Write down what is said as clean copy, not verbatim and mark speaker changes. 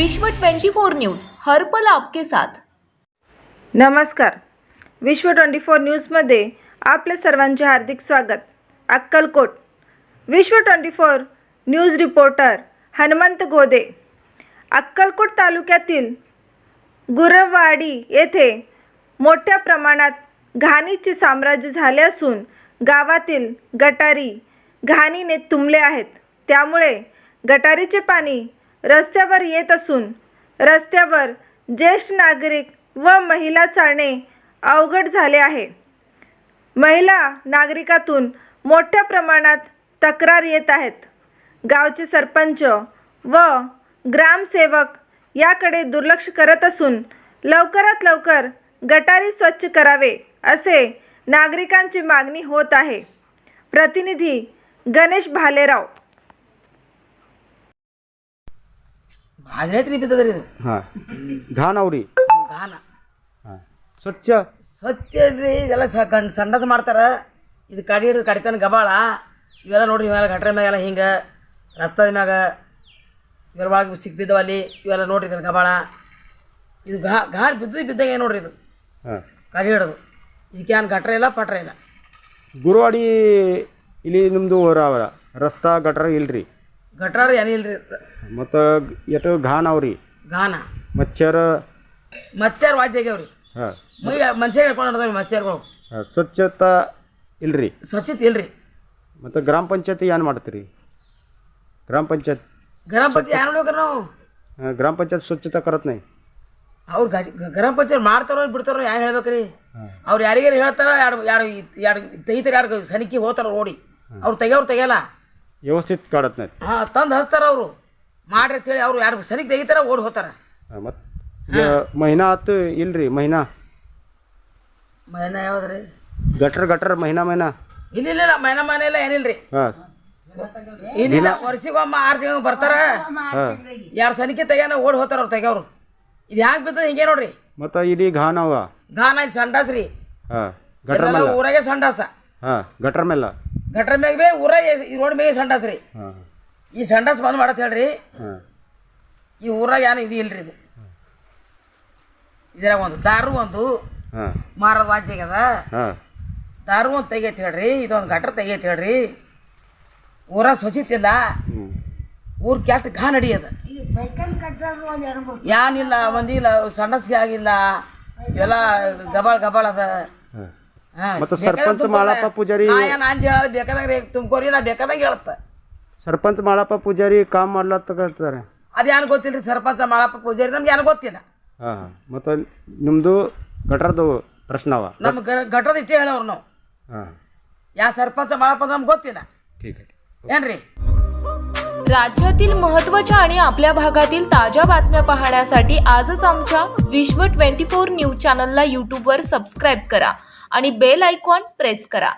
Speaker 1: विश्व 24 न्यूज हर पल आपके साथ।
Speaker 2: नमस्कार, विश्व 24 न्यूजमध्ये आपले सर्वांचे हार्दिक स्वागत। अक्कलकोट विश्व 24 न्यूज रिपोर्टर हनुमंत गोदे। अक्कलकोट तालुक्यातील गुरवाडी येथे मोठ्या प्रमाणात घाणीचे साम्राज्य झाले असून गावातील गटारी घाणीने तुंबले आहेत। त्यामुळे गटारीचे पाणी रस्त्यावर येत असून रस्त्यावर ज्येष्ठ नागरिक व महिला चालणे अवघड झाले आहे। महिला नागरिकातून मोठ्या प्रमाणात तक्रार येत आहेत। गावचे सरपंच व ग्रामसेवक याकडे दुर्लक्ष करत असून लवकरात लवकर गटारी स्वच्छ करावे असे नागरिकांची मागणी होत आहे। प्रतिनिधी गणेश भालेराव।
Speaker 3: भाजण्यात बिದ್ದದ್ರಿ ಇದು
Speaker 4: ಹಾಂ ಘಾನ್ ಅವ್ರಿ
Speaker 3: ಗಾನ
Speaker 4: ಹಾಂ
Speaker 3: ಸ್ವಚ್ಛ ರೀ ಇದೆಲ್ಲ ಸಂಡಾಸ ಮಾಡ್ತಾರೆ। ಇದು ಕಡಿ ಹಿಡಿದು ಕಡಿತಾನ ಗಬಾಳ ಇವೆಲ್ಲ ನೋಡ್ರಿ ಇವೆಲ್ಲ ಗಟ್ರ ಮ್ಯಾಗೆಲ್ಲ ಹಿಂಗೆ ರಸ್ತಾದ ಮ್ಯಾಗ ಇವೆಲ್ಲ ಒಳಗೆ ಸಿಕ್ಕಿದ್ದವ ಅಲ್ಲಿ ಇವೆಲ್ಲ ನೋಡ್ರಿ ಇದನ್ನು ಗಬಾಳ ಇದು ಗಾಳಿ ಬಿದ್ದಂಗೆ ನೋಡ್ರಿ ಇದು
Speaker 4: ಹಾಂ
Speaker 3: ಕಡಿ ಹಿಡಿದು ಇದಕ್ಕೇನು ಗಟ್ರ ಇಲ್ಲ ಪಟ್ರ ಇಲ್ಲ।
Speaker 4: ಗುರುವಾಡಿ ಇಲ್ಲಿ ನಿಮ್ಮದು ರಸ್ತಾ ಗಟ್ರ ಇಲ್ರಿ
Speaker 3: ಗಟ್ರಾರ ಏನಿಲ್ಲ ರೀ
Speaker 4: ಮತ್ತು ಎಟು ಘಾನ್ ಅವ್ರಿ
Speaker 3: ಗಾನ
Speaker 4: ಮಚ್ಚರ
Speaker 3: ವಾಜ್ಯ ಆಗ್ಯಾವ್ರಿ
Speaker 4: ಹಾಂ
Speaker 3: ಮೈ ಮನುಷ್ಯ ಹೇಳ್ಕೊಂಡು ನಡೆದವ್ರಿ ಮಚ್ಚರ್ಗಳು
Speaker 4: ಸ್ವಚ್ಛತಾ ಇಲ್ರಿ
Speaker 3: ಸ್ವಚ್ಛತೆ ಇಲ್ರಿ।
Speaker 4: ಮತ್ತು ಗ್ರಾಮ ಪಂಚಾಯತಿ ಏನು ಮಾಡ್ತೀರಿ? ಗ್ರಾಮ ಪಂಚಾಯತ್
Speaker 3: ಏನು ನೋಡ್ಬೇಕ್ರಿ ನಾವು
Speaker 4: ಗ್ರಾಮ ಪಂಚಾಯತ್ ಸ್ವಚ್ಛತಾ करत नाही।
Speaker 3: ಅವ್ರು ಗ್ರಾಮ ಪಂಚಾಯತ್ ಮಾಡ್ತಾರೋ ಬಿಡ್ತಾರೋ ಏನು ಹೇಳ್ಬೇಕ್ರಿ? ಅವ್ರು ಯಾರಿಗಾರು ಹೇಳ್ತಾರ ಎರಡು ತೆಗಿತಾರೆ, ಯಾರು ಸನಿಖಿ ಹೋಗ್ತಾರ ಓಡಿ ಅವ್ರು ತೆಗಿಯಲ್ಲ,
Speaker 4: व्यवस्थित काढत नाहीत।
Speaker 3: ಹಾಂ ತಂದು ಹಚ್ತಾರ ಅವರು ಮಾಡ್ರಿ ಅಂತೇಳಿ ಅವ್ರು ಯಾರು ಸನಿಖಿ ತೆಗಿತಾರ ಓಡಿ ಹೋಗ್ತಾರ।
Speaker 4: ಮತ್ತು ಮಹಿನಾ ಆತು ಇಲ್ರಿ ಮಹಿನಾ
Speaker 3: ಯಾವ್ದ್ರಿ
Speaker 4: ಗಟ್ರ ಮಹಿನಾ
Speaker 3: ಇಲ್ಲ ಮನೆ ಇಲ್ಲ ಏನಿಲ್ಲ ರೀ।
Speaker 4: ಹಾಂ
Speaker 3: ಏನಿಲ್ಲ ವರ್ಷಿಗೊಮ್ಮ 6 ತಿಂಗಳು ಬರ್ತಾರ, ಯಾರು ಸನಿಖಿ ತೆಗ್ಯಾನ ಓಡಿ ಹೋಗ್ತಾರ ಅವ್ರು ತೆಗ್ಯವ್ರು। ಇದು ಹ್ಯಾಂಗೆ ಬಿದ್ದದ ಹಿಂಗೆ ನೋಡ್ರಿ।
Speaker 4: ಮತ್ತು ಇಲ್ಲಿ ಘಾನ್ ಅವ
Speaker 3: ಗಾನ ಇದು ಸಂಡಾಸ್ ರೀ।
Speaker 4: ಹಾಂ ಗಟ್ರ ಮೇಲೆ
Speaker 3: ಊರಾಗೆ ಸಂಡಾಸ
Speaker 4: ಹಾಂ ಗಟ್ರ ಮೇಲೆ
Speaker 3: ಗಟ್ರ ಮ್ಯಾಗ ಬೇ ಊರಾಗೆ ಈ ರೋಡ್ ಮ್ಯಾಗೆ ಸಂಡಾಸ್ ರೀ।
Speaker 4: ಹಾಂ
Speaker 3: ಈ ಸಂಡಾಸ್ ಬಂದ್ ಮಾಡತ್ ಹೇಳ್ರಿ।
Speaker 4: ಹಾಂ
Speaker 3: ಈ ಊರಾಗ ಏನು ಇದು ಇಲ್ರಿ ಇದು ಇದ್ರಾಗ ಒಂದು ದಾರು ಒಂದು
Speaker 4: ಹಾಂ
Speaker 3: ಮಾರದ ವಾಜ್ಯ ಆಗ್ಯದ।
Speaker 4: ಹಾಂ
Speaker 3: ದಾರು ಒಂದು ತೆಗಿಯತ್ ಹೇಳ್ರಿ, ಇದೊಂದು ಗಟ್ರ ತೆಗಿಯತ್ ಹೇಳ್ರಿ। ಊರಾಗ ಸ್ವಚ್ಛತಿಲ್ಲ, ಊರು ಕೆಟ್ಟ ಘಾ ನಡಿಯದ, ಏನಿಲ್ಲ ಒಂದಿಲ್ಲ ಸಂಡಸ್ಗೆ ಆಗಿಲ್ಲ, ಇವೆಲ್ಲ ಗಬಾಳ ಅದ।
Speaker 4: ಮತ್ತು ಸರ್ಪಂಚ ಮಾಳಪ್ಪ ಪೂಜಾರಿ
Speaker 3: ಅಂಜಿ ಹೇಳ ಬೇಕಾದಂಗೆ ತುಂಬ್ಕೋರಿ ನಾ ಬೇಕಾದಂಗೆ ಹೇಳತ್ತ।
Speaker 4: ಸರ್ಪಂಚ ಮಾಳಪ್ಪ ಪೂಜಾರಿ ಕಾಮ್ ಮಾಡ್ಲತ್ತಕತ್ತಾರೆ,
Speaker 3: ಅದೇನು ಗೊತ್ತಿಲ್ಲ ರೀ ಸರ್ಪಂಚ ಮಾಳಪ್ಪ ಪೂಜಾರಿ, ನಮ್ಗೆ ಏನು ಗೊತ್ತಿಲ್ಲ।
Speaker 4: ಹಾಂ ಮತ್ತು ನಿಮ್ಮದು ಗಟ್ರದ್ದು ಪ್ರಶ್ನೆ ಅವ
Speaker 3: ನಮ್ಗೆ ಗಟ್ರದ ಇಟ್ಟೇ ಹೇಳವ್ರು ನಾವು,
Speaker 4: हां
Speaker 3: या सरपंच माळापण नಮ್ಗೆ ಗೊತ್ತಿಲ್ಲ।
Speaker 4: ठीक आहे
Speaker 3: ಏನ್ರಿ
Speaker 1: राज्यातील महत्त्वाच्या आणि आपल्या भागातील ताज्या बातम्या पाहण्यासाठी आजच आमच्या विश्व 24 न्यूज चॅनलला YouTube वर सबस्क्राइब करा आणि बेल आयकॉन प्रेस करा।